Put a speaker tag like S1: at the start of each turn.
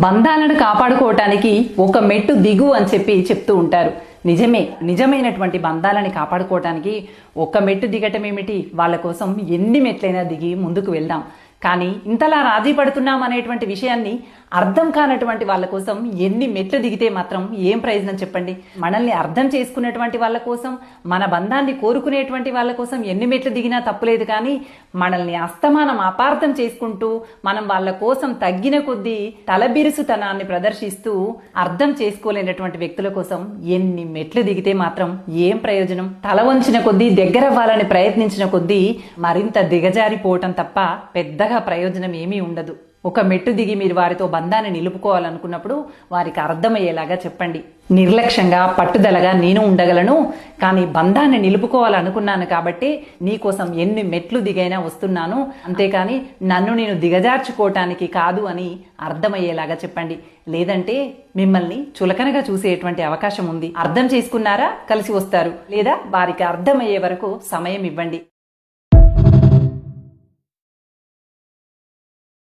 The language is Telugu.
S1: బంధాలను కాపాడుకోవటానికి ఒక మెట్టు దిగు అని చెప్తూ ఉంటారు. నిజమే, నిజమైనటువంటి బంధాలని కాపాడుకోవటానికి ఒక మెట్టు దిగటం ఏమిటి, వాళ్ళ కోసం ఎన్ని మెట్లైనా దిగి ముందుకు వెళ్దాం. కానీ ఇంతలా రాజీ పడుతున్నాం అనేటువంటి విషయాన్ని అర్థం కానటువంటి వాళ్ళ కోసం ఎన్ని మెట్లు దిగితే మాత్రం ఏం ప్రయోజనం చెప్పండి. మనల్ని అర్థం చేసుకునేటువంటి వాళ్ళ కోసం, మన బంధాన్ని కోరుకునేటువంటి వాళ్ళ కోసం ఎన్ని మెట్లు దిగినా తప్పులేదు. కానీ మనల్ని అస్తమానం అపార్థం చేసుకుంటూ మనం వాళ్ళ కోసం తగ్గిన కొద్దీ తలబిరుసుతనాన్ని ప్రదర్శిస్తూ అర్థం చేసుకోలేనటువంటి వ్యక్తుల కోసం ఎన్ని మెట్లు దిగితే మాత్రం ఏం ప్రయోజనం. తల వంచిన కొద్దీ దగ్గరవ్వాలని ప్రయత్నించిన కొద్దీ మరింత దిగజారిపోవటం తప్ప పెద్దగా ప్రయోజనం ఏమీ ఉండదు. ఒక మెట్టు దిగి మీరు వారితో బంధాన్ని నిలుపుకోవాలనుకున్నప్పుడు వారికి అర్థమయ్యేలాగా చెప్పండి. నిర్లక్ష్యంగా పట్టుదలగా నేను ఉండగలను, కానీ బంధాన్ని నిలుపుకోవాలనుకున్నాను కాబట్టి నీకోసం ఎన్ని మెట్లు దిగైనా వస్తున్నాను, అంతేకాని నన్ను నేను దిగజార్చుకోవటానికి కాదు అని అర్థమయ్యేలాగా చెప్పండి. లేదంటే మిమ్మల్ని చులకనగా చూసేటువంటి అవకాశం ఉంది. అర్థం చేసుకున్నారా కలిసి వస్తారు, లేదా వారికి అర్థమయ్యే వరకు సమయం ఇవ్వండి.